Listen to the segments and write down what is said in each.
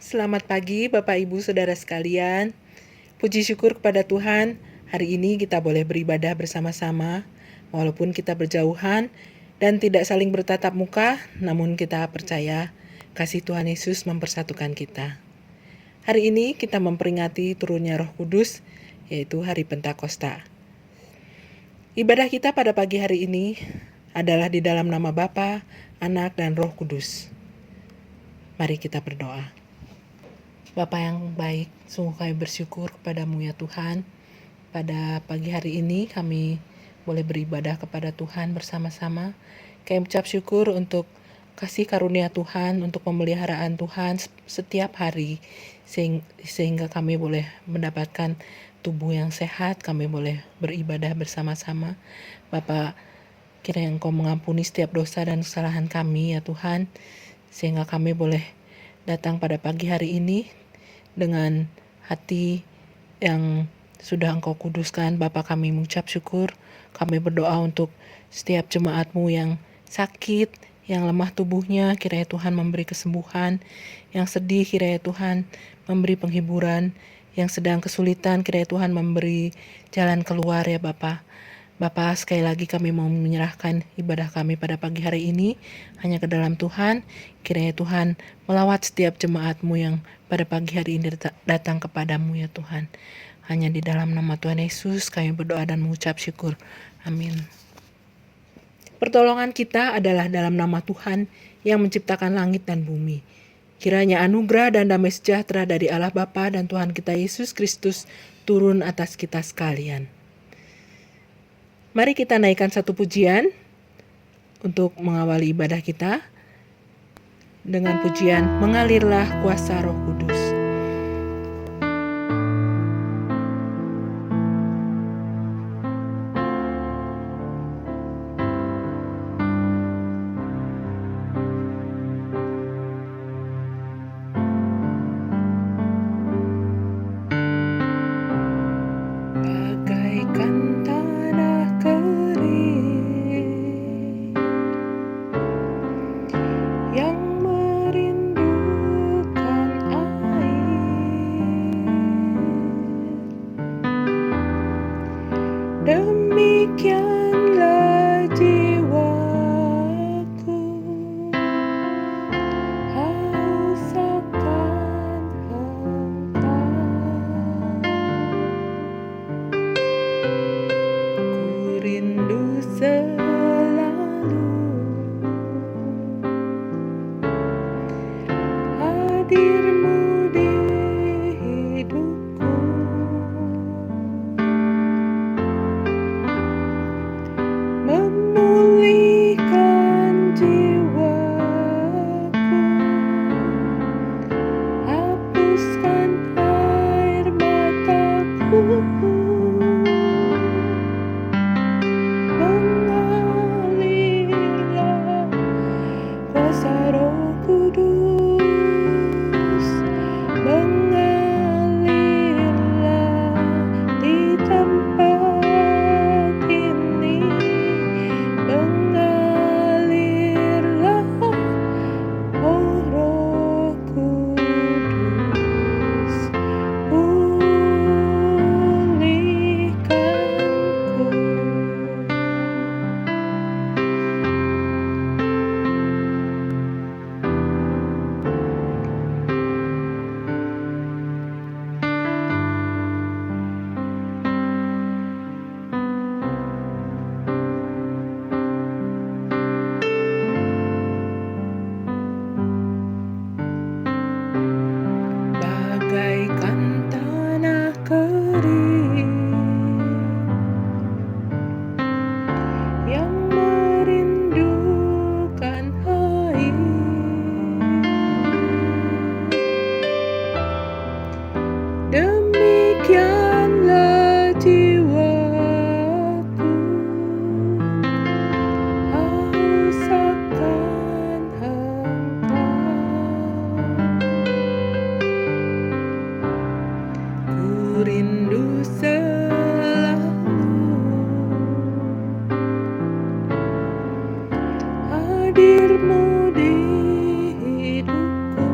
Selamat pagi Bapak Ibu Saudara sekalian. Puji syukur kepada Tuhan, hari ini kita boleh beribadah bersama-sama, walaupun kita berjauhan dan tidak saling bertatap muka, namun kita percaya kasih Tuhan Yesus mempersatukan kita. Hari ini kita memperingati turunnya Roh Kudus, yaitu hari Pentakosta. Ibadah kita pada pagi hari ini adalah di dalam nama Bapa, Anak, dan Roh Kudus. Mari kita berdoa. Bapa yang baik, sungguh kami bersyukur kepadamu ya Tuhan. Pada pagi hari ini kami boleh beribadah kepada Tuhan bersama-sama. Kami ucap syukur untuk kasih karunia Tuhan, untuk pemeliharaan Tuhan setiap hari. Sehingga kami boleh mendapatkan tubuh yang sehat, kami boleh beribadah bersama-sama. Bapa, kiranya Engkau mengampuni setiap dosa dan kesalahan kami ya Tuhan. Sehingga kami boleh datang pada pagi hari ini dengan hati yang sudah Engkau kuduskan. Bapa, kami mengucap syukur, kami berdoa untuk setiap jemaat-Mu yang sakit, yang lemah tubuhnya, kiranya Tuhan memberi kesembuhan, yang sedih kiranya Tuhan memberi penghiburan, yang sedang kesulitan kiranya Tuhan memberi jalan keluar ya Bapa. Bapa, sekali lagi kami mau menyerahkan ibadah kami pada pagi hari ini hanya ke dalam Tuhan. Kiranya Tuhan melawat setiap jemaat-Mu yang pada pagi hari ini datang kepadamu ya Tuhan. Hanya di dalam nama Tuhan Yesus kami berdoa dan mengucap syukur. Amin. Pertolongan kita adalah dalam nama Tuhan yang menciptakan langit dan bumi. Kiranya anugerah dan damai sejahtera dari Allah Bapa dan Tuhan kita Yesus Kristus turun atas kita sekalian. Mari kita naikkan satu pujian untuk mengawali ibadah kita dengan pujian Mengalirlah Kuasa Roh Kudus. Bagaikan tanah kering yang merindukan air, demikianlah jiwaku haus akan Engkau. Ku rindu selalu hadir-Mu di hidupku, memulihkan jiwaku, hapuskan air mataku. Mengalirlah kuasa Roh Kudus, mengalirlah di tempat ini, mengalirlah oh Roh Kudus, pulihkanku. Bagaikan tanah kering yang merindukan air, demikianlah jiwaku haus akan Engkau. Ku rindu selalu hadir-Mu di hidupku,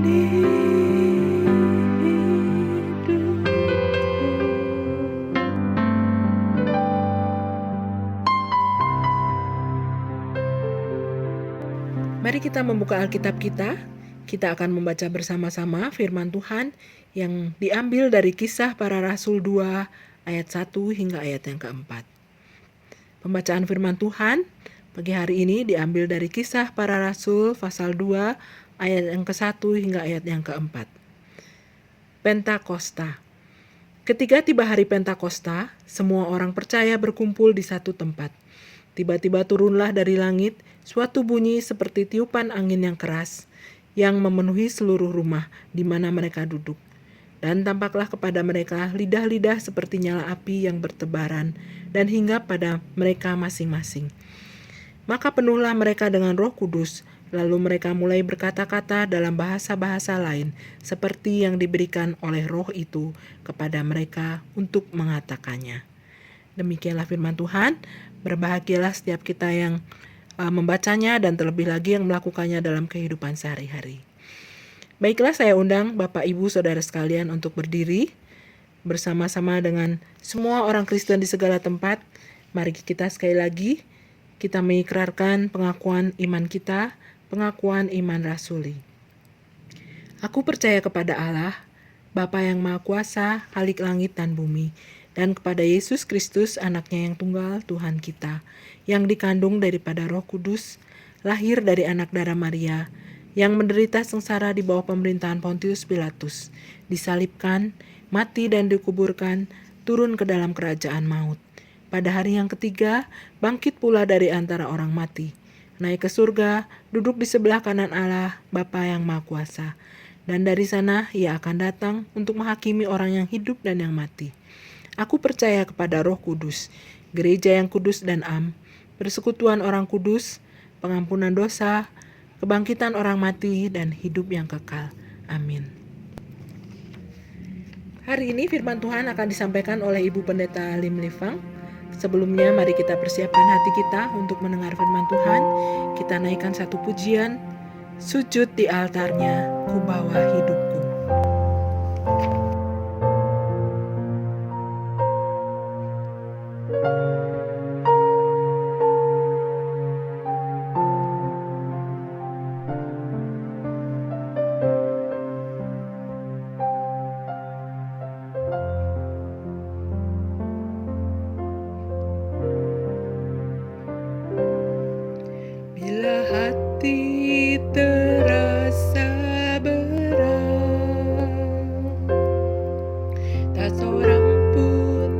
Mari kita membuka Alkitab kita. Kita akan membaca bersama-sama firman Tuhan yang diambil dari Kisah Para Rasul 2 ayat 1 hingga ayat yang keempat. Pembacaan firman Tuhan pagi hari ini diambil dari Kisah Para Rasul pasal 2 ayat yang ke-1 hingga ayat yang keempat. Pentakosta. Ketika tiba hari Pentakosta, semua orang percaya berkumpul di satu tempat. Tiba-tiba turunlah dari langit suatu bunyi seperti tiupan angin yang keras yang memenuhi seluruh rumah di mana mereka duduk. Dan tampaklah kepada mereka lidah-lidah seperti nyala api yang bertebaran dan hinggap pada mereka masing-masing. Maka penuhlah mereka dengan Roh Kudus, lalu mereka mulai berkata-kata dalam bahasa-bahasa lain seperti yang diberikan oleh Roh itu kepada mereka untuk mengatakannya. Demikianlah firman Tuhan. Berbahagialah setiap kita yang membacanya dan terlebih lagi yang melakukannya dalam kehidupan sehari-hari. Baiklah, saya undang Bapak Ibu Saudara sekalian untuk berdiri bersama-sama dengan semua orang Kristen di segala tempat. Mari kita sekali lagi kita mengikrarkan pengakuan iman kita, pengakuan iman rasuli. Aku percaya kepada Allah, Bapa yang Maha Kuasa, Khalik langit dan bumi, dan kepada Yesus Kristus, anaknya yang tunggal, Tuhan kita, yang dikandung daripada Roh Kudus, lahir dari anak darah Maria, yang menderita sengsara di bawah pemerintahan Pontius Pilatus, disalibkan, mati dan dikuburkan, turun ke dalam kerajaan maut. Pada hari yang ketiga, bangkit pula dari antara orang mati, naik ke surga, duduk di sebelah kanan Allah, Bapa yang Maha Kuasa. Dan dari sana ia akan datang untuk menghakimi orang yang hidup dan yang mati. Aku percaya kepada Roh Kudus, gereja yang kudus dan am, persekutuan orang kudus, pengampunan dosa, kebangkitan orang mati, dan hidup yang kekal. Amin. Hari ini firman Tuhan akan disampaikan oleh Ibu Pendeta Lim Livang. Sebelumnya mari kita persiapkan hati kita untuk mendengar firman Tuhan. Kita naikkan satu pujian, sujud di altarnya, ku bawa hidupku. Bila hati terasa berat, tak seorang pun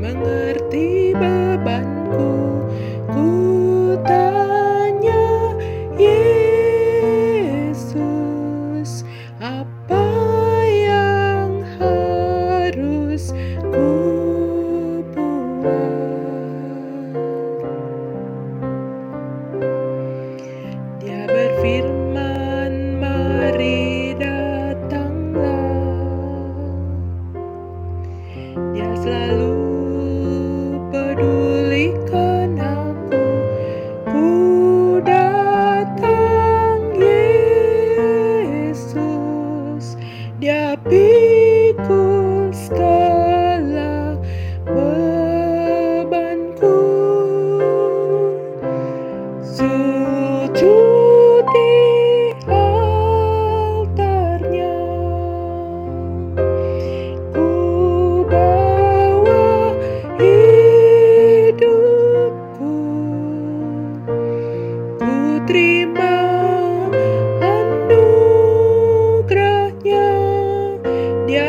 mengerti bebanku. Ku tanya Yesus, apa yang harus ku buat? Dia berfirman, mari datanglah. Dia selalu pedulikan aku. Ku datang Yesus, Dia pikul segala bebanku. Sujud di altarnya, ku bawa hidupku. Ku terima anugerahnya, Dia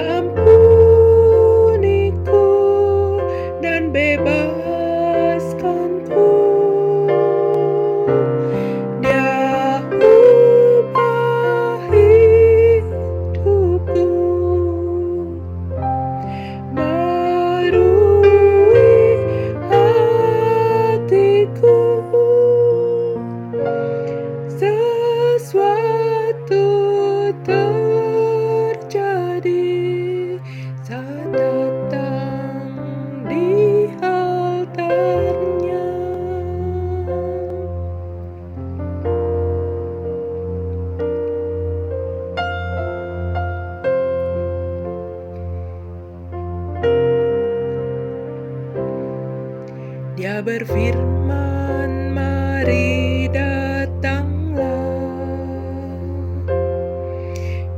berfirman, mari datanglah.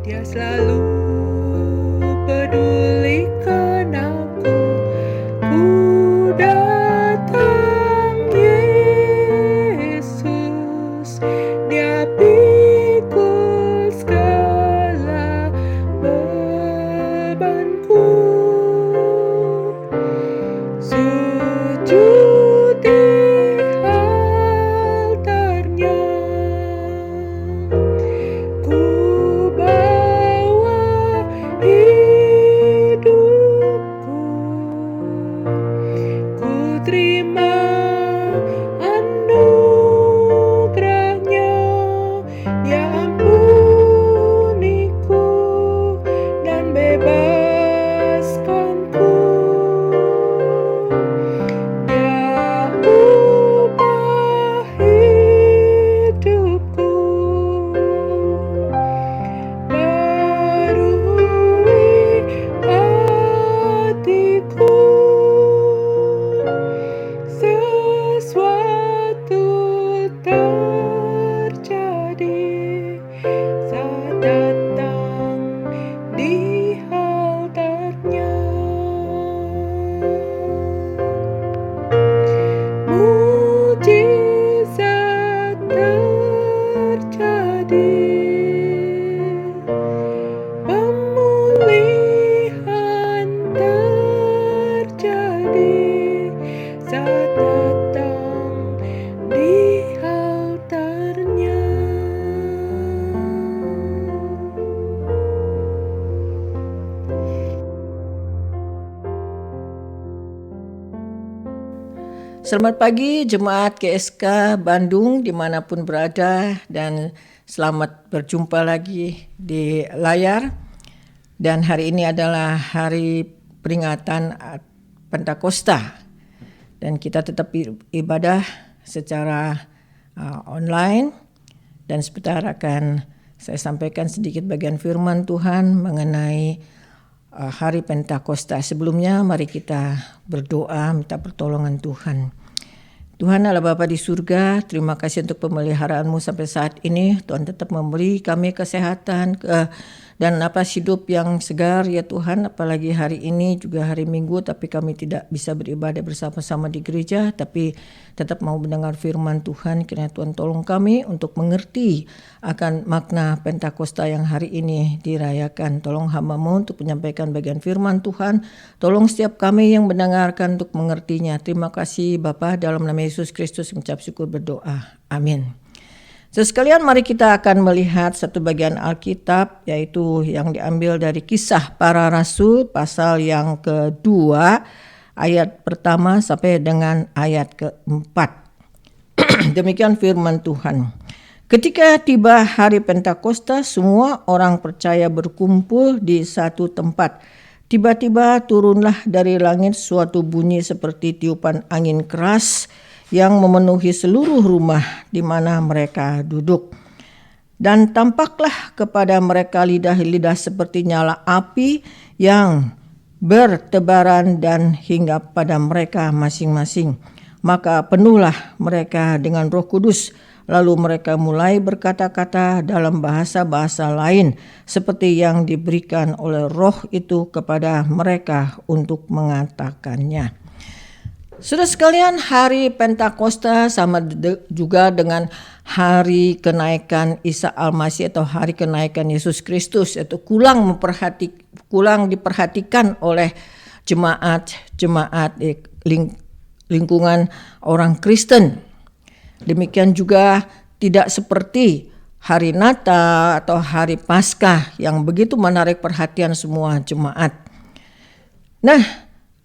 Dia selalu pedulikan aku. Ku datang Yesus, Dia pikul segala bebanku. Sujud di altarnya, ku bawa hidupku. Ku terima anugerahnya, Dia ampuniku dan bebaskanku. Dia ubah hidupku, barui hatiku. Sesuatu terjadi saat datang di altarnya. Mujizat terjadi, pemulihan terjadi saat datang di altarnya. Selamat pagi Jemaat GSK Bandung dimanapun berada, dan selamat berjumpa lagi di layar. Dan hari ini adalah hari peringatan Pentakosta, dan kita tetap ibadah secara online. Dan sebentar akan saya sampaikan sedikit bagian firman Tuhan mengenai hari Pentakosta. Sebelumnya mari kita berdoa minta pertolongan Tuhan. Tuhan Allah Bapa di surga, terima kasih untuk pemeliharaanmu sampai saat ini. Tuhan tetap memberi kami kesehatan dan napas hidup yang segar ya Tuhan. Apalagi hari ini juga hari Minggu, tapi kami tidak bisa beribadah bersama-sama di gereja, tapi tetap mau mendengar firman Tuhan. Kiranya Tuhan tolong kami untuk mengerti akan makna Pentakosta yang hari ini dirayakan. Tolong hamba-Mu untuk menyampaikan bagian firman Tuhan. Tolong setiap kami yang mendengarkan untuk mengertinya. Terima kasih Bapa, dalam nama Yesus Kristus mengucap syukur berdoa. Amin. Sekalian, mari kita akan melihat satu bagian Alkitab, yaitu yang diambil dari Kisah Para Rasul pasal yang kedua, ayat pertama sampai dengan ayat keempat. Demikian firman Tuhan. Ketika tiba hari Pentakosta, semua orang percaya berkumpul di satu tempat. Tiba-tiba turunlah dari langit suatu bunyi seperti tiupan angin keras yang memenuhi seluruh rumah di mana mereka duduk. Dan tampaklah kepada mereka lidah-lidah seperti nyala api yang bertebaran dan hinggap pada mereka masing-masing. Maka penuhlah mereka dengan Roh Kudus. Lalu mereka mulai berkata-kata dalam bahasa-bahasa lain seperti yang diberikan oleh Roh itu kepada mereka untuk mengatakannya. Saudara sekalian, hari Pentakosta sama juga dengan hari kenaikan Isa Al-Masih atau hari kenaikan Yesus Kristus, itu kurang diperhatikan oleh jemaat lingkungan orang Kristen. Demikian juga tidak seperti hari Natal atau hari Paskah yang begitu menarik perhatian semua jemaat. Nah,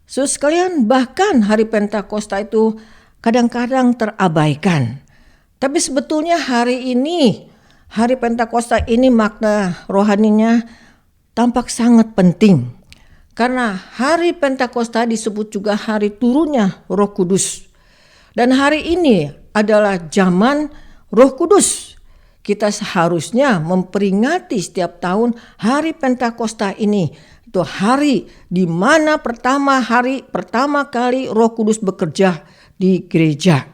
saudara sekalian, bahkan hari Pentakosta itu kadang-kadang terabaikan. Tapi sebetulnya hari Pentakosta ini makna rohaninya tampak sangat penting. Karena hari Pentakosta disebut juga hari turunnya Roh Kudus. Dan hari ini adalah zaman Roh Kudus. Kita seharusnya memperingati setiap tahun hari Pentakosta ini. Itu hari di mana pertama kali Roh Kudus bekerja di gereja.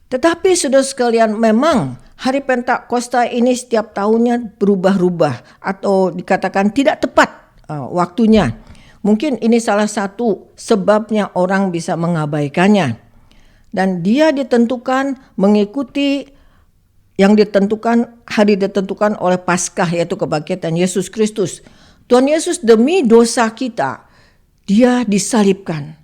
Tetapi saudara sekalian, memang hari Pentakosta ini setiap tahunnya berubah-ubah atau dikatakan tidak tepat waktunya. Mungkin ini salah satu sebabnya orang bisa mengabaikannya. Dan dia ditentukan mengikuti yang ditentukan, hari ditentukan oleh Paskah, yaitu kebangkitan Yesus Kristus. Tuhan Yesus demi dosa kita, dia disalibkan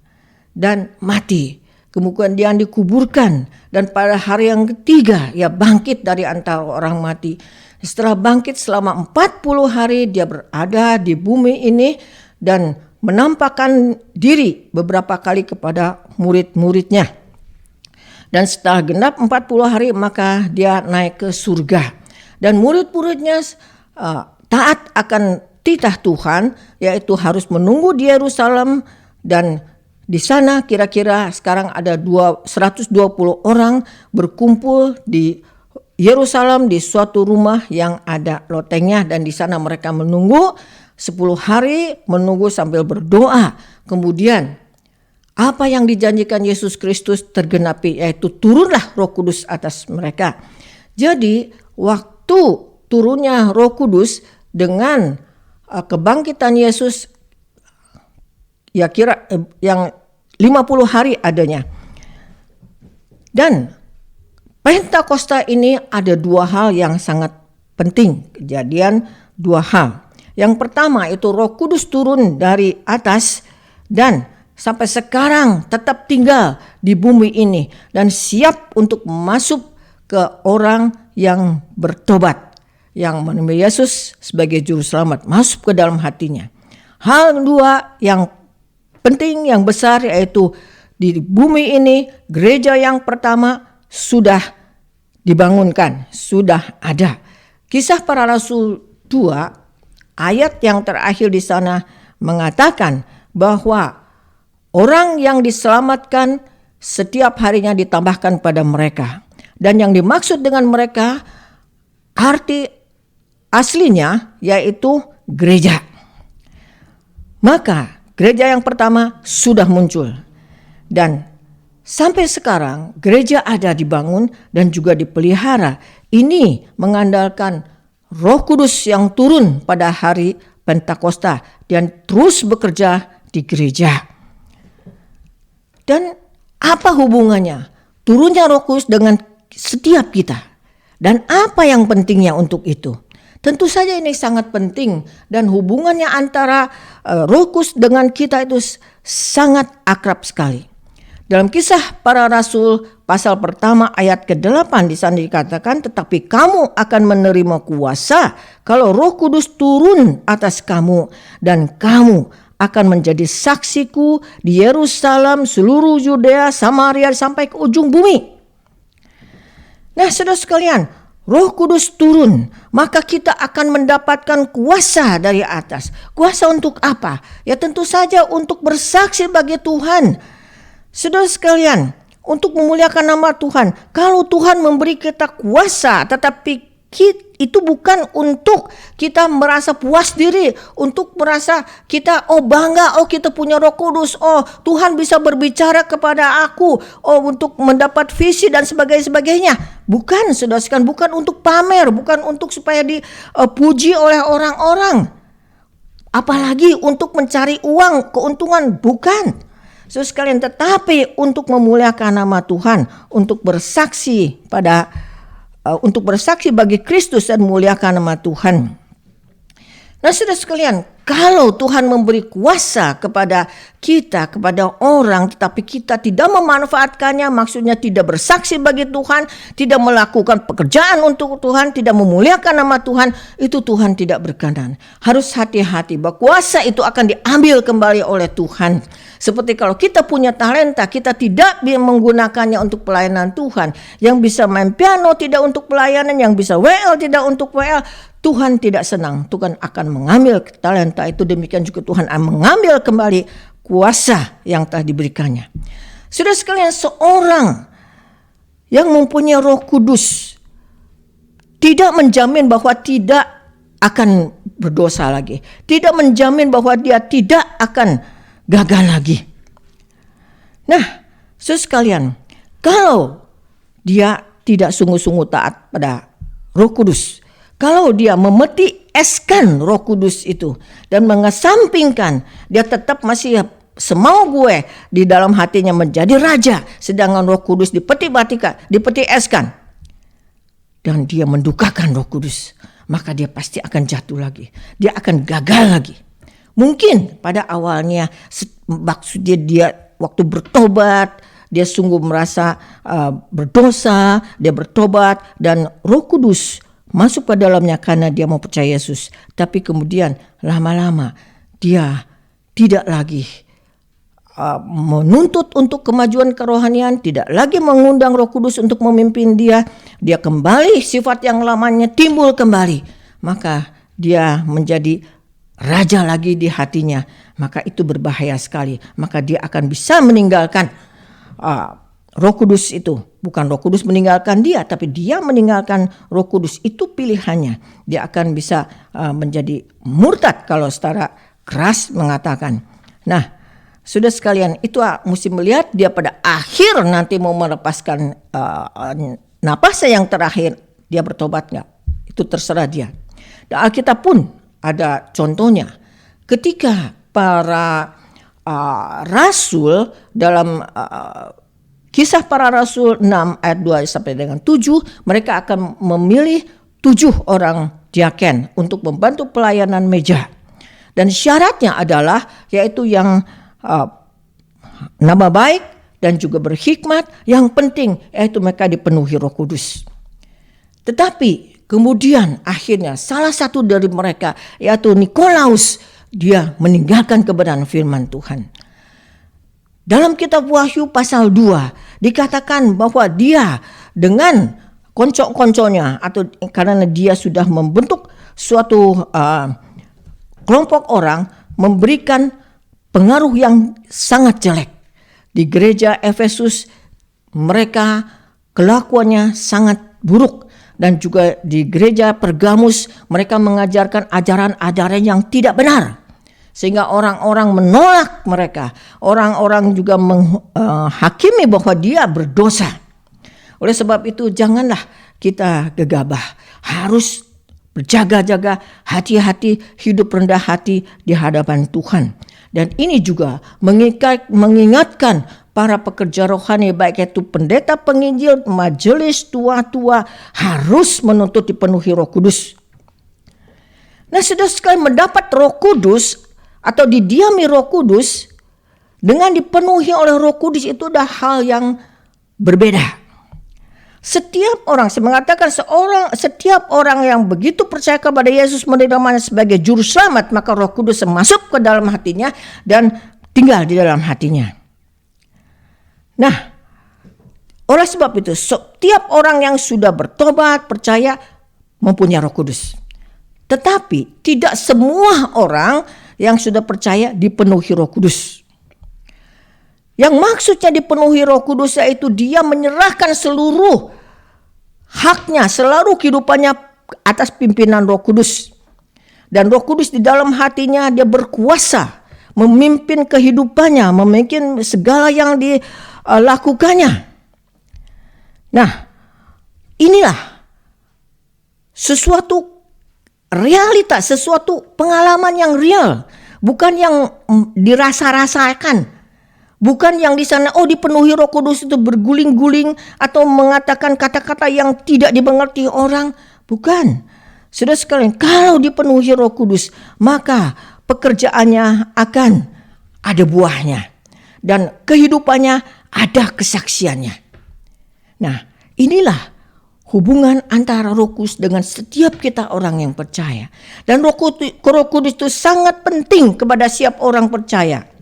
dan mati. Kemudian dia dikuburkan, dan pada hari yang ketiga ia bangkit dari antara orang mati. Setelah bangkit selama 40 hari dia berada di bumi ini dan menampakkan diri beberapa kali kepada murid-muridnya. Dan setelah genap 40 hari maka dia naik ke surga. Dan murid-muridnya taat akan titah Tuhan, yaitu harus menunggu di Yerusalem, dan di sana kira-kira sekarang ada 120 orang berkumpul di Yerusalem di suatu rumah yang ada lotengnya, dan di sana mereka menunggu 10 hari, menunggu sambil berdoa. Kemudian apa yang dijanjikan Yesus Kristus tergenapi, yaitu turunlah Roh Kudus atas mereka. Jadi waktu turunnya Roh Kudus dengan kebangkitan Yesus, ya kira yang 50 hari adanya. Dan Pentakosta ini ada dua hal yang sangat penting, kejadian dua hal. Yang pertama itu Roh Kudus turun dari atas dan sampai sekarang tetap tinggal di bumi ini dan siap untuk masuk ke orang yang bertobat, yang menerima Yesus sebagai juru selamat, masuk ke dalam hatinya. Hal kedua yang penting, yang besar, yaitu di bumi ini gereja yang pertama sudah dibangunkan, sudah ada. Kisah Para Rasul 2 ayat yang terakhir di sana mengatakan bahwa orang yang diselamatkan setiap harinya ditambahkan pada mereka. Dan yang dimaksud dengan mereka arti aslinya yaitu gereja. Maka gereja yang pertama sudah muncul. Dan sampai sekarang gereja ada dibangun dan juga dipelihara. Ini mengandalkan Roh Kudus yang turun pada hari Pentakosta dan terus bekerja di gereja. Dan apa hubungannya turunnya Roh Kudus dengan setiap kita? Dan apa yang pentingnya untuk itu? Tentu saja ini sangat penting, dan hubungannya antara Roh Kudus dengan kita itu sangat akrab sekali. Dalam Kisah Para Rasul pasal pertama ayat ke-8 di sana dikatakan, tetapi kamu akan menerima kuasa kalau Roh Kudus turun atas kamu, dan kamu akan menjadi saksiku di Yerusalem, seluruh Yudea, Samaria, sampai ke ujung bumi. Nah, saudara sekalian, Roh Kudus turun, maka kita akan mendapatkan kuasa dari atas. Kuasa untuk apa? Ya tentu saja untuk bersaksi bagi Tuhan. Saudara sekalian, untuk memuliakan nama Tuhan. Kalau Tuhan memberi kita kuasa, tetapi itu bukan untuk kita merasa puas diri, untuk merasa kita bangga, kita punya Roh Kudus, Tuhan bisa berbicara kepada aku, untuk mendapat visi dan sebagainya. Bukan, saudara sekalian, bukan untuk pamer, bukan untuk supaya dipuji oleh orang-orang, apalagi untuk mencari uang, keuntungan, bukan. Saudara sekalian, tetapi untuk memuliakan nama Tuhan, untuk bersaksi bagi Kristus dan memuliakan nama Tuhan. Nah, saudara sekalian, kalau Tuhan memberi kuasa kepada kita, kepada orang, tetapi kita tidak memanfaatkannya, maksudnya tidak bersaksi bagi Tuhan, tidak melakukan pekerjaan untuk Tuhan, tidak memuliakan nama Tuhan, itu Tuhan tidak berkenan. Harus hati-hati bahwa kuasa itu akan diambil kembali oleh Tuhan. Seperti kalau kita punya talenta, kita tidak menggunakannya untuk pelayanan Tuhan. Yang bisa main piano tidak untuk pelayanan, yang bisa WL tidak untuk WL, Tuhan tidak senang. Tuhan akan mengambil talenta itu, demikian juga Tuhan akan mengambil kembali kuasa yang telah diberikannya. Saudara sekalian, seorang yang mempunyai Roh Kudus tidak menjamin bahwa tidak akan berdosa lagi, tidak menjamin bahwa dia tidak akan gagal lagi. Nah, Saudara sekalian, kalau dia tidak sungguh-sungguh taat pada Roh Kudus, kalau dia memeti eskan Roh Kudus itu dan mengesampingkan, dia tetap masih semau gue di dalam hatinya menjadi raja, sedangkan Roh Kudus dipeti eskan, dan dia mendukakan Roh Kudus, maka dia pasti akan jatuh lagi, dia akan gagal lagi. Mungkin pada awalnya maksudnya dia waktu bertobat, dia sungguh merasa berdosa, dia bertobat dan Roh Kudus masuk ke dalamnya karena dia mau percaya Yesus. Tapi kemudian lama-lama dia tidak lagi menuntut untuk kemajuan kerohanian, tidak lagi mengundang Roh Kudus untuk memimpin dia. Dia kembali, sifat yang lamanya timbul kembali. Maka dia menjadi raja lagi di hatinya. Maka itu berbahaya sekali. Maka dia akan bisa meninggalkan Roh Kudus itu. Bukan Roh Kudus meninggalkan dia, tapi dia meninggalkan Roh Kudus. Itu pilihannya. Dia akan bisa menjadi murtad kalau secara keras mengatakan. Nah, sudah sekalian, itu mesti melihat dia pada akhir nanti mau melepaskan napasnya yang terakhir, dia bertobat nggak? Itu terserah dia. Dan Alkitab pun ada contohnya. Ketika para rasul dalam Kisah Para Rasul 6 ayat 2 sampai dengan 7, mereka akan memilih 7 orang diaken untuk membantu pelayanan meja. Dan syaratnya adalah yaitu yang nama baik dan juga berhikmat, yang penting yaitu mereka dipenuhi Roh Kudus. Tetapi kemudian akhirnya salah satu dari mereka yaitu Nikolaus, dia meninggalkan kebenaran firman Tuhan. Dalam kitab Wahyu pasal 2 dikatakan bahwa dia dengan konco-konconya, atau karena dia sudah membentuk suatu kelompok orang, memberikan pengaruh yang sangat jelek. Di gereja Efesus mereka kelakuannya sangat buruk, dan juga di gereja Pergamus mereka mengajarkan ajaran-ajaran yang tidak benar, sehingga orang-orang menolak mereka. Orang-orang juga menghakimi bahwa dia berdosa. Oleh sebab itu janganlah kita gegabah, harus berjaga-jaga, hati-hati, hidup rendah hati di hadapan Tuhan. Dan ini juga mengingatkan para pekerja rohani, baik itu pendeta, penginjil, majelis, tua-tua, harus menuntut dipenuhi Roh Kudus. Nah, sudah sekali mendapat Roh Kudus atau didiami Roh Kudus, dengan dipenuhi oleh Roh Kudus itu adalah hal yang berbeda. Setiap orang, saya mengatakan setiap orang yang begitu percaya kepada Yesus, menerimanya sebagai juru selamat, maka Roh Kudus masuk ke dalam hatinya dan tinggal di dalam hatinya. Nah, oleh sebab itu setiap orang yang sudah bertobat, percaya, mempunyai Roh Kudus. Tetapi tidak semua orang yang sudah percaya dipenuhi Roh Kudus. Yang maksudnya dipenuhi Roh Kudus yaitu dia menyerahkan seluruh haknya, seluruh kehidupannya atas pimpinan Roh Kudus. Dan Roh Kudus di dalam hatinya dia berkuasa memimpin kehidupannya, memimpin segala yang dilakukannya. Nah, inilah sesuatu realitas, sesuatu pengalaman yang real, bukan yang dirasa-rasakan. Bukan yang di sana dipenuhi Roh Kudus itu berguling-guling atau mengatakan kata-kata yang tidak dimengerti orang. Bukan. Sudah sekalian, kalau dipenuhi Roh Kudus, maka pekerjaannya akan ada buahnya. Dan kehidupannya ada kesaksiannya. Nah, inilah hubungan antara Roh Kudus dengan setiap kita orang yang percaya. Dan Roh Kudus itu sangat penting kepada setiap orang percaya.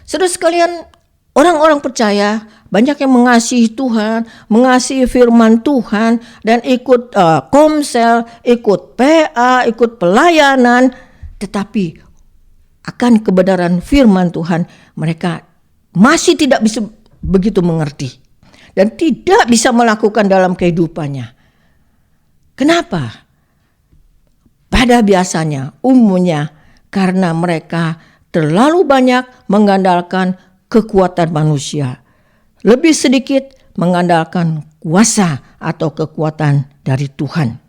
Saudara sekalian, orang-orang percaya banyak yang mengasihi Tuhan, mengasihi firman Tuhan, dan ikut komsel, ikut PA, ikut pelayanan. Tetapi akan kebenaran firman Tuhan mereka masih tidak bisa begitu mengerti. Dan tidak bisa melakukan dalam kehidupannya. Kenapa? Pada biasanya, umumnya karena mereka terlalu banyak mengandalkan kekuatan manusia. lebih sedikit mengandalkan kuasa atau kekuatan dari Tuhan.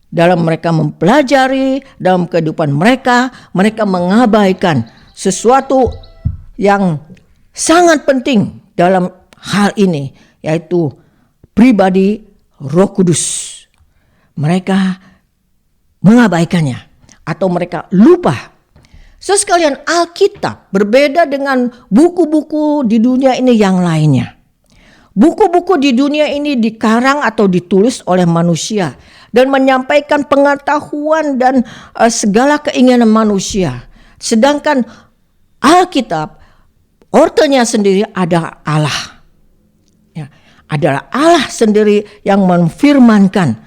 Dalam mereka mempelajari, dalam kehidupan mereka mengabaikan sesuatu yang sangat penting dalam hal ini, yaitu pribadi Roh Kudus. Mereka mengabaikannya atau mereka lupa. Sekalian, Alkitab berbeda dengan buku-buku di dunia ini yang lainnya. Buku-buku di dunia ini dikarang atau ditulis oleh manusia dan menyampaikan pengetahuan dan segala keinginan manusia. Sedangkan Alkitab, ortenya sendiri ada Allah. Ya, adalah Allah sendiri yang menfirmankan,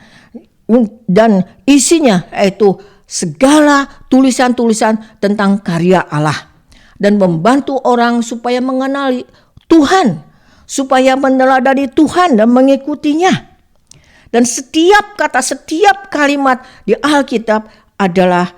dan isinya yaitu segala tulisan-tulisan tentang karya Allah dan membantu orang supaya mengenali Tuhan, supaya meneladani Tuhan dan mengikutinya. Dan setiap kata, setiap kalimat di Alkitab adalah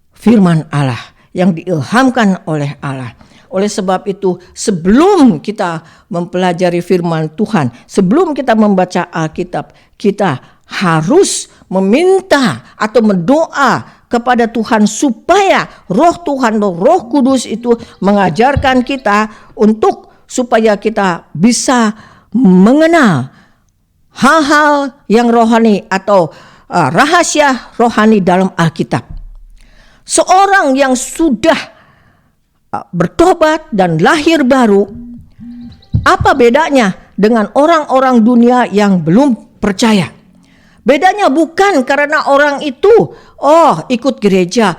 firman Allah yang diilhamkan oleh Allah. Oleh sebab itu, sebelum kita mempelajari firman Tuhan, sebelum kita membaca Alkitab, kita harus meminta atau mendoa kepada Tuhan supaya Roh Tuhan, Roh Kudus itu mengajarkan kita supaya kita bisa mengenal hal-hal yang rohani atau rahasia rohani dalam Alkitab. Seorang yang sudah bertobat dan lahir baru, apa bedanya dengan orang-orang dunia yang belum percaya? Bedanya bukan karena orang itu ikut gereja,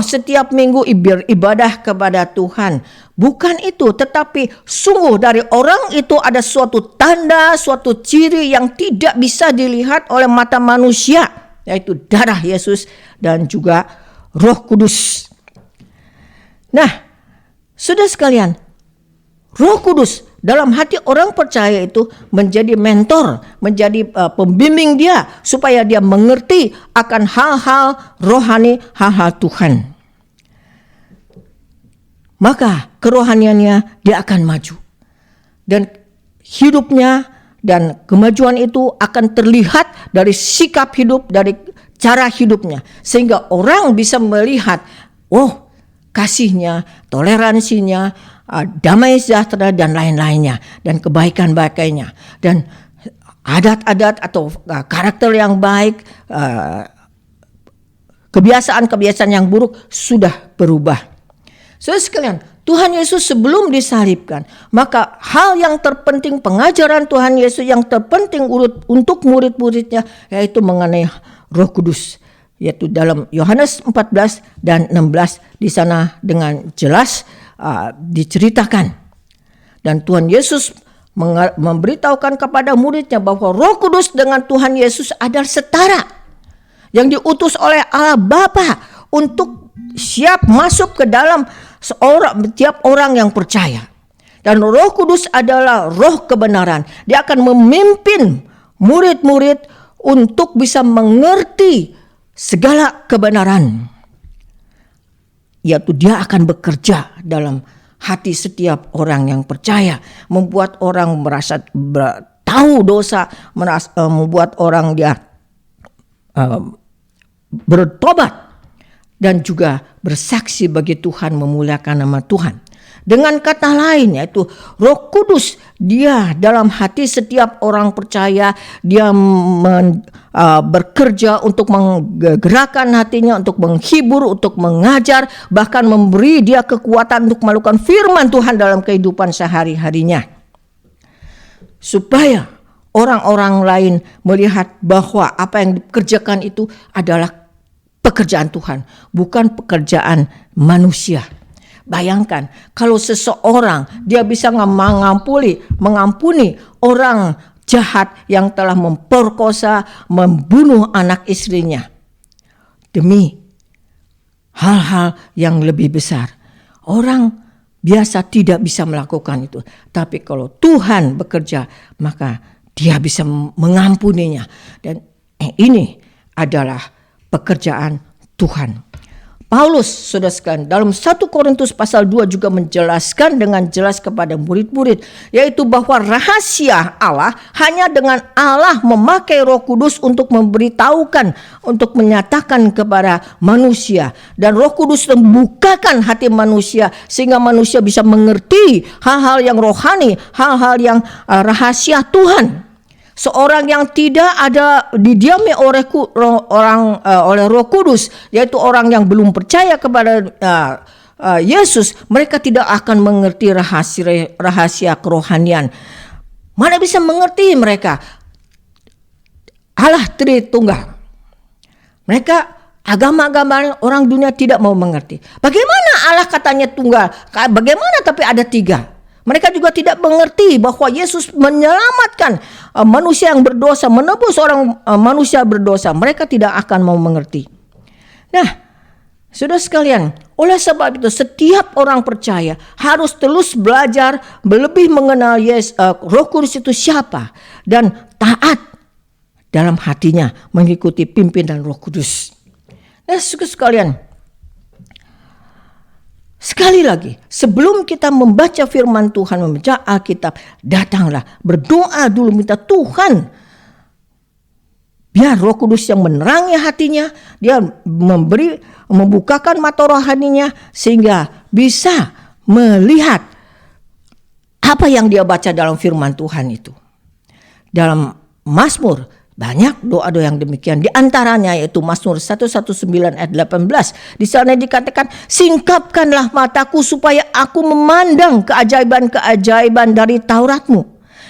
setiap minggu ibadah kepada Tuhan. Bukan itu, tetapi sungguh dari orang itu ada suatu tanda, suatu ciri yang tidak bisa dilihat oleh mata manusia, yaitu darah Yesus dan juga Roh Kudus. Nah, saudara sekalian, Roh Kudus dalam hati orang percaya itu menjadi mentor, menjadi pembimbing dia supaya dia mengerti akan hal-hal rohani, hal-hal Tuhan. Maka kerohaniannya dia akan maju. Dan hidupnya dan kemajuan itu akan terlihat dari sikap hidup, dari cara hidupnya. Sehingga orang bisa melihat, kasihnya, toleransinya, damai sejahtera dan lain-lainnya, dan kebaikan-baiknya, dan adat-adat atau karakter yang baik, kebiasaan-kebiasaan yang buruk sudah berubah. Saudara sekalian, Tuhan Yesus sebelum disalibkan, maka hal yang terpenting, pengajaran Tuhan Yesus yang terpenting untuk murid-muridnya yaitu mengenai Roh Kudus, yaitu dalam Yohanes 14 dan 16 di sana dengan jelas diceritakan. Dan Tuhan Yesus memberitahukan kepada muridnya bahwa Roh Kudus dengan Tuhan Yesus adalah setara, yang diutus oleh Allah Bapa untuk siap masuk ke dalam setiap orang yang percaya. Dan Roh Kudus adalah roh kebenaran. Dia akan memimpin murid-murid untuk bisa mengerti segala kebenaran. Yaitu dia akan bekerja dalam hati setiap orang yang percaya, membuat orang merasa tahu dosa, membuat orang dia bertobat dan juga bersaksi bagi Tuhan, memuliakan nama Tuhan. Dengan kata lain, yaitu Roh Kudus dia dalam hati setiap orang percaya, dia bekerja untuk menggerakkan hatinya, untuk menghibur, untuk mengajar, bahkan memberi dia kekuatan untuk melakukan firman Tuhan dalam kehidupan sehari-harinya. Supaya orang-orang lain melihat bahwa apa yang dikerjakan itu adalah pekerjaan Tuhan, bukan pekerjaan manusia. Bayangkan kalau seseorang dia bisa mengampuni orang jahat yang telah memperkosa, membunuh anak istrinya demi hal-hal yang lebih besar. Orang biasa tidak bisa melakukan itu, tapi kalau Tuhan bekerja maka dia bisa mengampuninya. Dan ini adalah pekerjaan Tuhan. Paulus, saudara sekalian, dalam 1 Korintus pasal 2 juga menjelaskan dengan jelas kepada murid-murid, yaitu bahwa rahasia Allah hanya dengan Allah memakai Roh Kudus untuk memberitahukan, untuk menyatakan kepada manusia. Dan Roh Kudus membukakan hati manusia sehingga manusia bisa mengerti hal-hal yang rohani, hal-hal yang rahasia Tuhan. Seorang yang tidak ada didiami oleh Roh Kudus, yaitu orang yang belum percaya kepada Yesus, mereka tidak akan mengerti rahasia kerohanian. Mana bisa mengerti mereka Allah Tritunggal? Mereka agama-agama orang dunia tidak mau mengerti. Bagaimana Allah katanya tunggal? Bagaimana tapi ada tiga? Mereka juga tidak mengerti bahwa Yesus menyelamatkan manusia yang berdosa, menebus orang manusia berdosa. Mereka tidak akan mau mengerti. Nah, saudara sekalian, oleh sebab itu setiap orang percaya harus terus belajar lebih mengenal Roh Kudus itu siapa, dan taat dalam hatinya mengikuti pimpinan Roh Kudus. Nah, saudara sekalian, sekali lagi, sebelum kita membaca firman Tuhan, membaca Alkitab, datanglah berdoa dulu, minta Tuhan biar Roh Kudus yang menerangi hatinya, dia membukakan mata rohaninya sehingga bisa melihat apa yang dia baca dalam firman Tuhan itu. Dalam Mazmur banyak doa-doa yang demikian. Di antaranya yaitu Mazmur 119 ayat 18. Di sana dikatakan, singkapkanlah mataku supaya aku memandang keajaiban-keajaiban dari Tauratmu.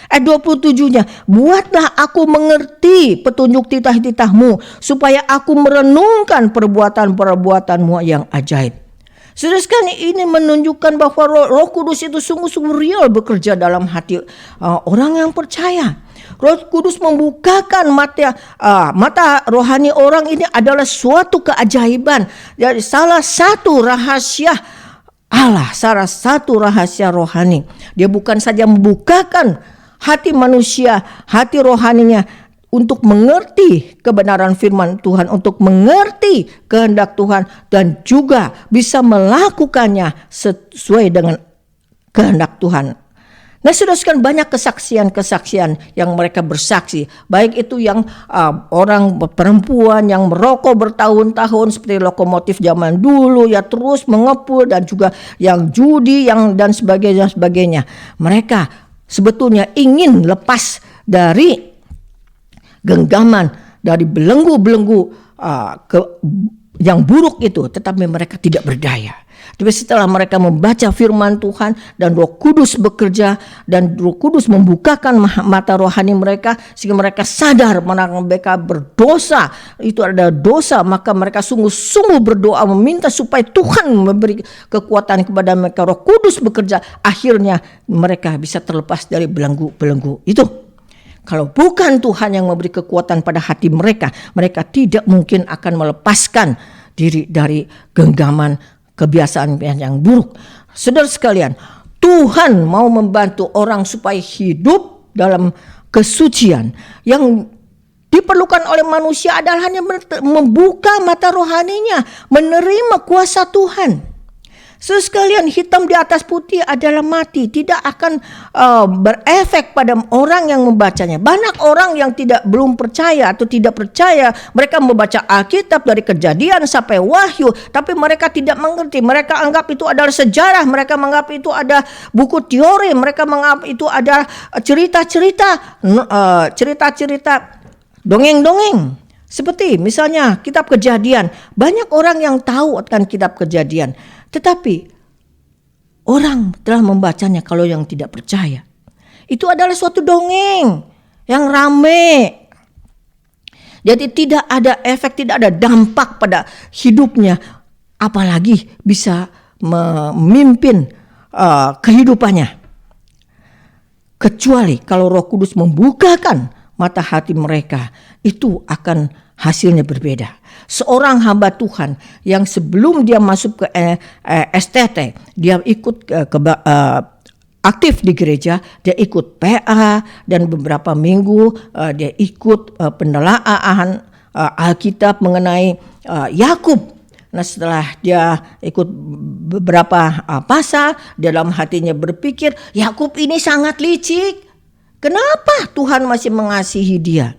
Ayat 27-nya, buatlah aku mengerti petunjuk titah-titahmu supaya aku merenungkan perbuatan-perbuatanmu yang ajaib. Saudara sekalian, ini menunjukkan bahwa Roh Kudus itu sungguh-sungguh real bekerja dalam hati orang yang percaya. Roh Kudus membukakan mata rohani orang ini adalah suatu keajaiban. Jadi salah satu rahasia Allah, salah satu rahasia rohani. Dia bukan saja membukakan hati manusia, hati rohaninya untuk mengerti kebenaran firman Tuhan, untuk mengerti kehendak Tuhan, dan juga bisa melakukannya sesuai dengan kehendak Tuhan. Nah, sudah sekian banyak kesaksian-kesaksian yang mereka bersaksi, baik itu yang orang perempuan yang merokok bertahun-tahun seperti lokomotif zaman dulu ya, terus mengepul, dan juga yang judi dan sebagainya. Mereka sebetulnya ingin lepas dari genggaman, dari belenggu-belenggu yang buruk itu, tetapi mereka tidak berdaya. Tapi setelah mereka membaca firman Tuhan dan Roh Kudus bekerja, dan Roh Kudus membukakan mata rohani mereka sehingga mereka sadar mereka berdosa, itu ada dosa, maka mereka sungguh-sungguh berdoa meminta supaya Tuhan memberi kekuatan kepada mereka. Roh Kudus bekerja, akhirnya mereka bisa terlepas dari belenggu-belenggu itu. Kalau bukan Tuhan yang memberi kekuatan pada hati mereka, mereka tidak mungkin akan melepaskan diri dari genggaman kebiasaan yang buruk. Saudara sekalian, Tuhan mau membantu orang supaya hidup dalam kesucian. Yang diperlukan oleh manusia adalah hanya membuka mata rohaninya, menerima kuasa Tuhan. Saudara sekalian, hitam di atas putih adalah mati, tidak akan berefek pada orang yang membacanya. Banyak orang yang belum percaya atau tidak percaya, mereka membaca Alkitab dari Kejadian sampai Wahyu, tapi mereka tidak mengerti. Mereka anggap itu adalah sejarah, mereka menganggap itu ada buku teori, mereka menganggap itu ada cerita-cerita dongeng-dongeng. Seperti misalnya kitab Kejadian, banyak orang yang tahu akan kitab Kejadian, tetapi orang telah membacanya. Kalau yang tidak percaya, itu adalah suatu dongeng yang rame. Jadi tidak ada efek, tidak ada dampak pada hidupnya, apalagi bisa memimpin kehidupannya. Kecuali kalau Roh Kudus membukakan mata hati mereka, itu akan hasilnya berbeda. Seorang hamba Tuhan yang sebelum dia masuk ke STT, dia ikut aktif di gereja, dia ikut PA, dan beberapa minggu dia ikut penelaahan Alkitab mengenai Yakub. Nah, setelah dia ikut beberapa pasal, dalam hatinya berpikir, Yakub ini sangat licik. Kenapa Tuhan masih mengasihi dia?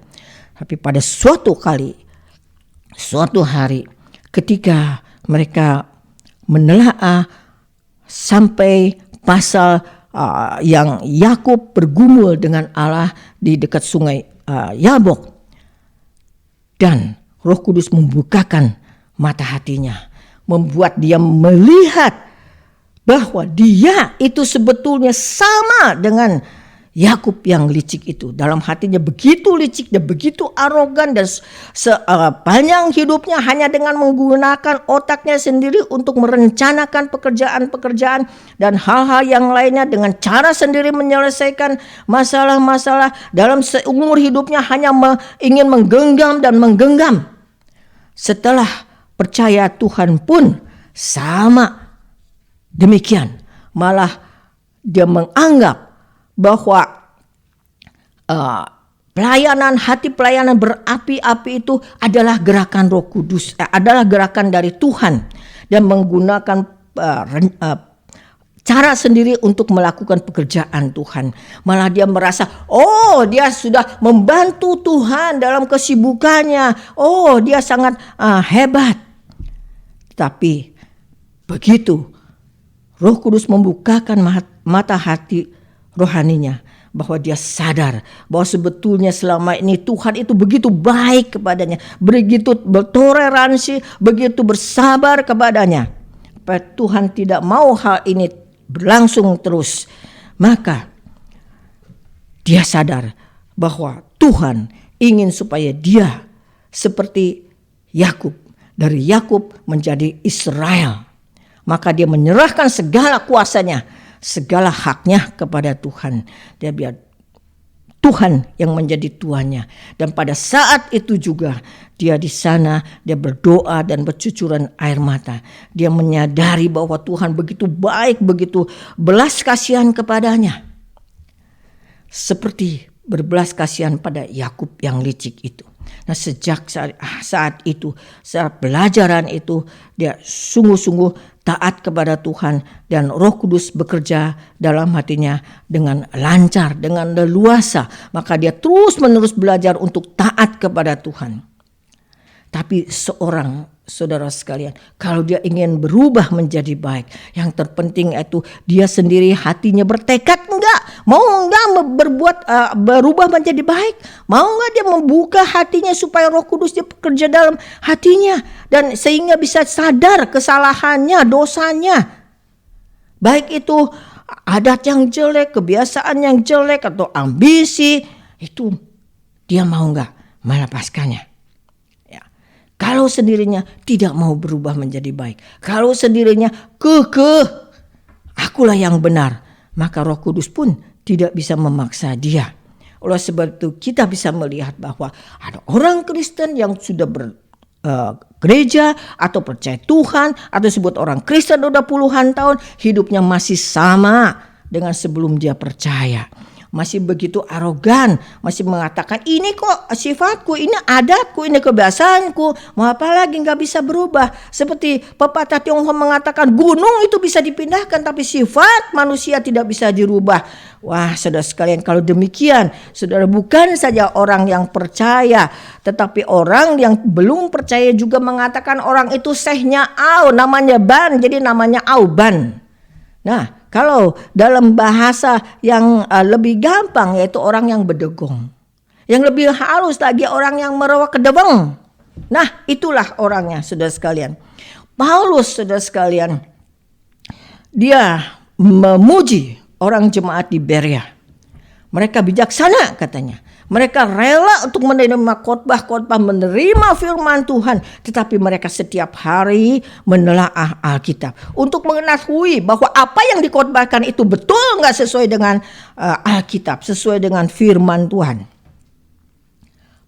Tapi pada suatu hari ketika mereka menelaah sampai pasal yang Yakub bergumul dengan Allah di dekat sungai Yabok, dan Roh Kudus membukakan mata hatinya, membuat dia melihat bahwa dia itu sebetulnya sama dengan Yakub yang licik itu. Dalam hatinya begitu licik dan begitu arogan, dan sepanjang hidupnya hanya dengan menggunakan otaknya sendiri untuk merencanakan pekerjaan-pekerjaan dan hal-hal yang lainnya dengan cara sendiri menyelesaikan masalah-masalah. Dalam seumur hidupnya hanya ingin menggenggam dan menggenggam. Setelah percaya Tuhan pun sama demikian. Malah dia menganggap bahwa hati pelayanan berapi-api itu adalah gerakan Roh Kudus, adalah gerakan dari Tuhan, dan menggunakan cara sendiri untuk melakukan pekerjaan Tuhan. Malah dia merasa, dia sudah membantu Tuhan dalam kesibukannya. Dia sangat hebat. Tapi begitu Roh Kudus membukakan mata hati rohaninya, bahwa dia sadar bahwa sebetulnya selama ini Tuhan itu begitu baik kepadanya, begitu bertoleransi, begitu bersabar kepadanya. Tuhan tidak mau hal ini berlangsung terus. Maka dia sadar bahwa Tuhan ingin supaya dia seperti Yakub, dari Yakub menjadi Israel. Maka dia menyerahkan segala kuasanya, segala haknya kepada Tuhan. Dia biar Tuhan yang menjadi tuannya. Dan pada saat itu juga dia di sana, dia berdoa dan bercucuran air mata. Dia menyadari bahwa Tuhan begitu baik, begitu belas kasihan kepadanya. Seperti berbelas kasihan pada Yakub yang licik itu. Nah, sejak saat itu, saat pelajaran itu, dia sungguh-sungguh taat kepada Tuhan, dan Roh Kudus bekerja dalam hatinya dengan lancar, dengan leluasa. Maka dia terus-menerus belajar untuk taat kepada Tuhan. Tapi saudara sekalian, kalau dia ingin berubah menjadi baik, yang terpenting itu dia sendiri hatinya bertekad mau berubah menjadi baik, mau enggak dia membuka hatinya supaya Roh Kudus dia bekerja dalam hatinya, dan sehingga bisa sadar kesalahannya, dosanya, baik itu adat yang jelek, kebiasaan yang jelek, atau ambisi, itu dia mau enggak melepaskannya. Kalau sendirinya tidak mau berubah menjadi baik, kalau sendirinya akulah yang benar, maka Roh Kudus pun tidak bisa memaksa dia. Oleh sebab itu kita bisa melihat bahwa ada orang Kristen yang sudah gereja atau percaya Tuhan, atau sebut orang Kristen udah puluhan tahun, hidupnya masih sama dengan sebelum dia percaya. Masih begitu arogan, masih mengatakan ini kok sifatku, ini adatku, ini kebiasaanku, mau apa lagi, gak bisa berubah. Seperti pepatah Tionghoa mengatakan gunung itu bisa dipindahkan, tapi sifat manusia tidak bisa dirubah. Wah, saudara sekalian, kalau demikian, saudara bukan saja orang yang percaya, tetapi orang yang belum percaya juga mengatakan orang itu sehnya namanya ban, jadi namanya auban. Nah, kalau dalam bahasa yang lebih gampang, yaitu orang yang bedegong. Yang lebih halus lagi, orang yang merewak kedeweng. Nah, itulah orangnya, saudara sekalian. Paulus, saudara sekalian, dia memuji orang jemaat di Berea. Mereka bijaksana katanya. Mereka rela untuk menerima khotbah-khotbah, menerima firman Tuhan. Tetapi mereka setiap hari menelaah Alkitab. Untuk mengetahui bahwa apa yang dikhotbahkan itu betul gak sesuai dengan Alkitab, sesuai dengan firman Tuhan.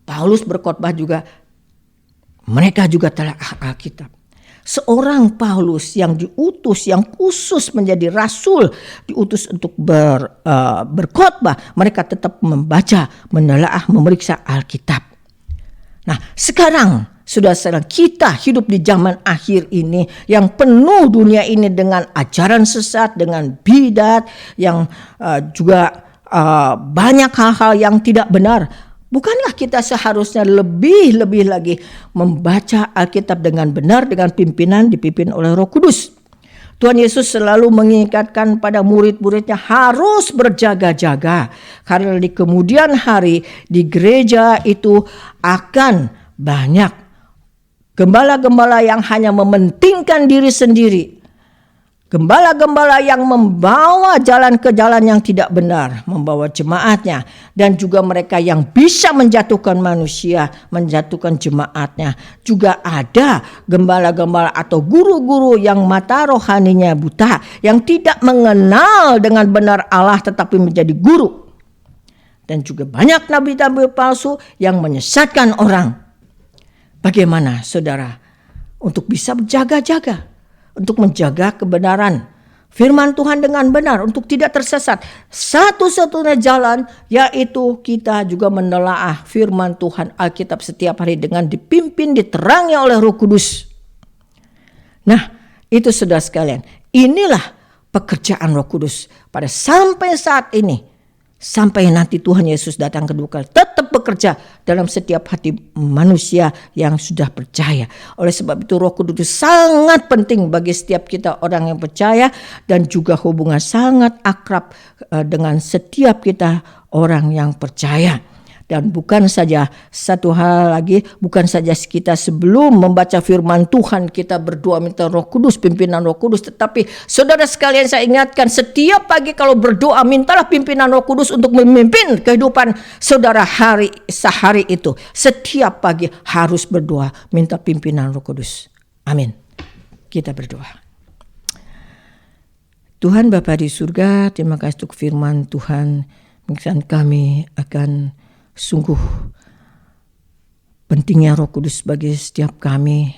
Paulus berkhotbah juga, mereka juga telaah Alkitab. Seorang Paulus yang diutus, yang khusus menjadi rasul, diutus untuk berkhotbah, mereka tetap membaca, menelaah, memeriksa Alkitab. Nah, sekarang Sudah sekarang kita hidup di zaman akhir ini yang penuh dunia ini dengan ajaran sesat, dengan bidat, yang juga banyak hal-hal yang tidak benar. Bukankah kita seharusnya lebih lagi membaca Alkitab dengan benar, dengan pimpinan dipimpin oleh Roh Kudus? Tuhan Yesus selalu mengingatkan pada murid-muridnya harus berjaga-jaga. Karena di kemudian hari di gereja itu akan banyak gembala-gembala yang hanya mementingkan diri sendiri. Gembala-gembala yang membawa jalan ke jalan yang tidak benar, membawa jemaatnya, dan juga mereka yang bisa menjatuhkan manusia, menjatuhkan jemaatnya. Juga ada gembala-gembala atau guru-guru yang mata rohaninya buta, yang tidak mengenal dengan benar Allah tetapi menjadi guru. Dan juga banyak nabi-nabi palsu yang menyesatkan orang. Bagaimana saudara untuk bisa berjaga-jaga, untuk menjaga kebenaran firman Tuhan dengan benar, untuk tidak tersesat? Satu-satunya jalan yaitu kita juga menelaah firman Tuhan Alkitab setiap hari dengan dipimpin, diterangi oleh Roh Kudus. Nah, itu saudara sekalian, inilah pekerjaan Roh Kudus pada sampai saat ini. Sampai nanti Tuhan Yesus datang kedua kali, tetap bekerja dalam setiap hati manusia yang sudah percaya. Oleh sebab itu Roh Kudus sangat penting bagi setiap kita orang yang percaya, dan juga hubungan sangat akrab dengan setiap kita orang yang percaya. Dan bukan saja, satu hal lagi, bukan saja kita sebelum membaca firman Tuhan kita berdoa minta Roh Kudus, pimpinan Roh Kudus, tetapi saudara sekalian saya ingatkan, setiap pagi kalau berdoa mintalah pimpinan Roh Kudus untuk memimpin kehidupan saudara sehari itu. Setiap pagi harus berdoa minta pimpinan Roh Kudus. Amin. Kita berdoa. Tuhan Bapa di surga, terima kasih untuk firman Tuhan. Mengingatkan kami akan sungguh pentingnya Roh Kudus bagi setiap kami,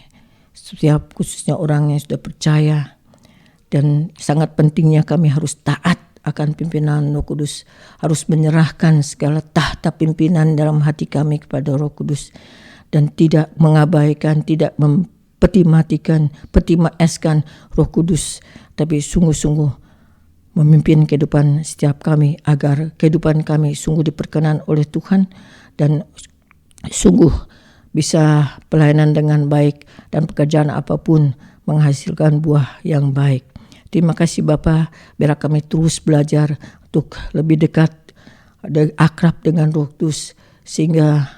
setiap khususnya orang yang sudah percaya, dan sangat pentingnya kami harus taat akan pimpinan Roh Kudus, harus menyerahkan segala tahta pimpinan dalam hati kami kepada Roh Kudus, dan tidak mengabaikan, tidak peti maeskan Roh Kudus, tapi sungguh-sungguh memimpin kehidupan setiap kami agar kehidupan kami sungguh diperkenan oleh Tuhan dan sungguh bisa pelayanan dengan baik dan pekerjaan apapun menghasilkan buah yang baik. Terima kasih Bapa, biar kami terus belajar untuk lebih dekat, akrab dengan Roh Kudus, sehingga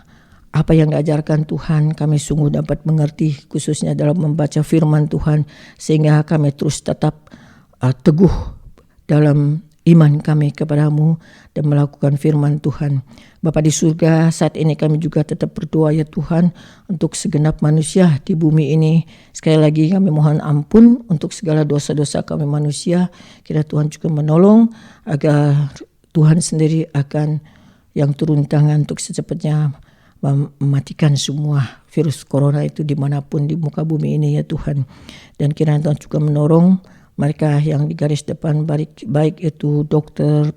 apa yang diajarkan Tuhan kami sungguh dapat mengerti, khususnya dalam membaca firman Tuhan, sehingga kami terus tetap teguh dalam iman kami kepadamu dan melakukan firman Tuhan. Bapa di surga, saat ini kami juga tetap berdoa ya Tuhan untuk segenap manusia di bumi ini. Sekali lagi kami mohon ampun untuk segala dosa-dosa kami manusia. Kira Tuhan juga menolong agar Tuhan sendiri akan yang turun tangan untuk secepatnya mematikan semua virus corona itu dimanapun di muka bumi ini ya Tuhan. Dan kiranya Tuhan juga menolong mereka yang di garis depan, baik itu dokter,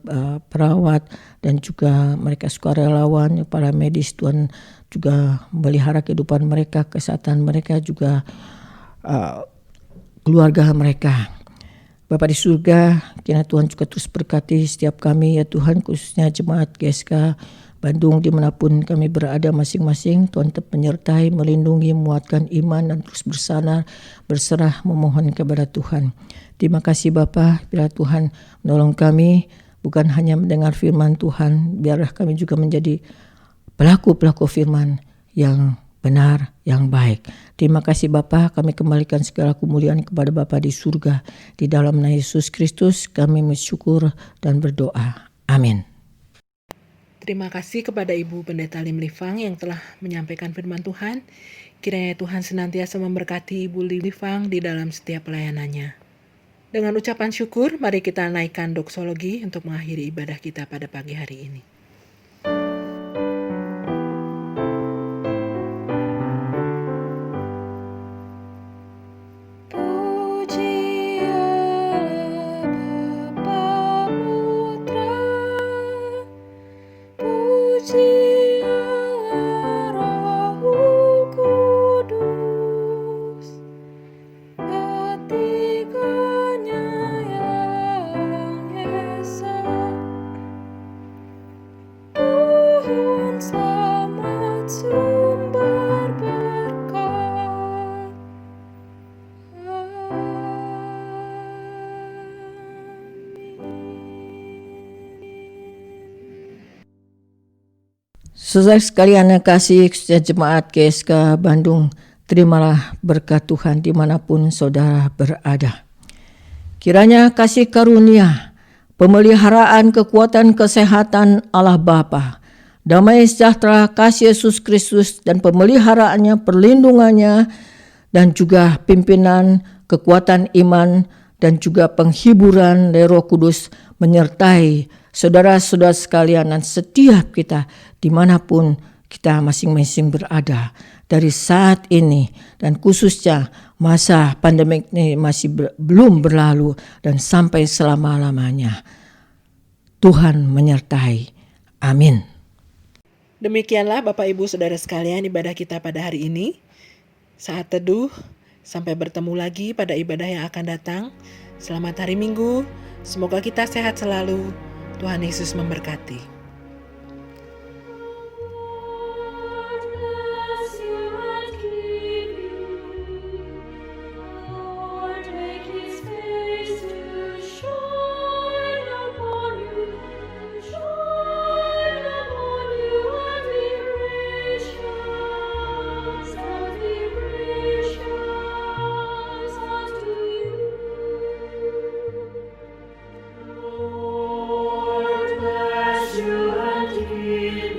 perawat, dan juga mereka sukarelawan, para medis. Tuhan juga melihara kehidupan mereka, kesehatan mereka, juga keluarga mereka. Bapa di surga, kiranya Tuhan juga terus berkati setiap kami ya Tuhan, khususnya jemaat GSK Bandung dimanapun kami berada masing-masing. Tuhan tetap menyertai, melindungi, menguatkan iman, dan terus berserah memohon kepada Tuhan. Terima kasih Bapa, biarlah Tuhan menolong kami bukan hanya mendengar firman Tuhan, biarlah kami juga menjadi pelaku-pelaku firman yang benar, yang baik. Terima kasih Bapa, kami kembalikan segala kemuliaan kepada Bapa di surga. Di dalam nama Yesus Kristus kami bersyukur dan berdoa. Amin. Terima kasih kepada Ibu Pendeta Lim Livang yang telah menyampaikan firman Tuhan. Kiranya Tuhan senantiasa memberkati Ibu Livang di dalam setiap pelayanannya. Dengan ucapan syukur, mari kita naikkan doksologi untuk mengakhiri ibadah kita pada pagi hari ini. Puji Allah Roh Kudus. Saudara sekalian yang kasih, khususnya jemaat GSK Bandung, terimalah berkat Tuhan dimanapun saudara berada. Kiranya kasih karunia, pemeliharaan, kekuatan, kesehatan Allah Bapa, damai sejahtera kasih Yesus Kristus dan pemeliharaannya, perlindungannya, dan juga pimpinan, kekuatan iman, dan juga penghiburan dari Roh Kudus menyertai saudara-saudara sekalian dan setiap kita dimanapun kita masing-masing berada dari saat ini, dan khususnya masa pandemik ini masih belum berlalu dan sampai selama-lamanya. Tuhan menyertai. Amin. Demikianlah Bapak Ibu Saudara sekalian ibadah kita pada hari ini. Saat teduh, sampai bertemu lagi pada ibadah yang akan datang. Selamat hari Minggu, semoga kita sehat selalu. Tuhan Yesus memberkati. You and keep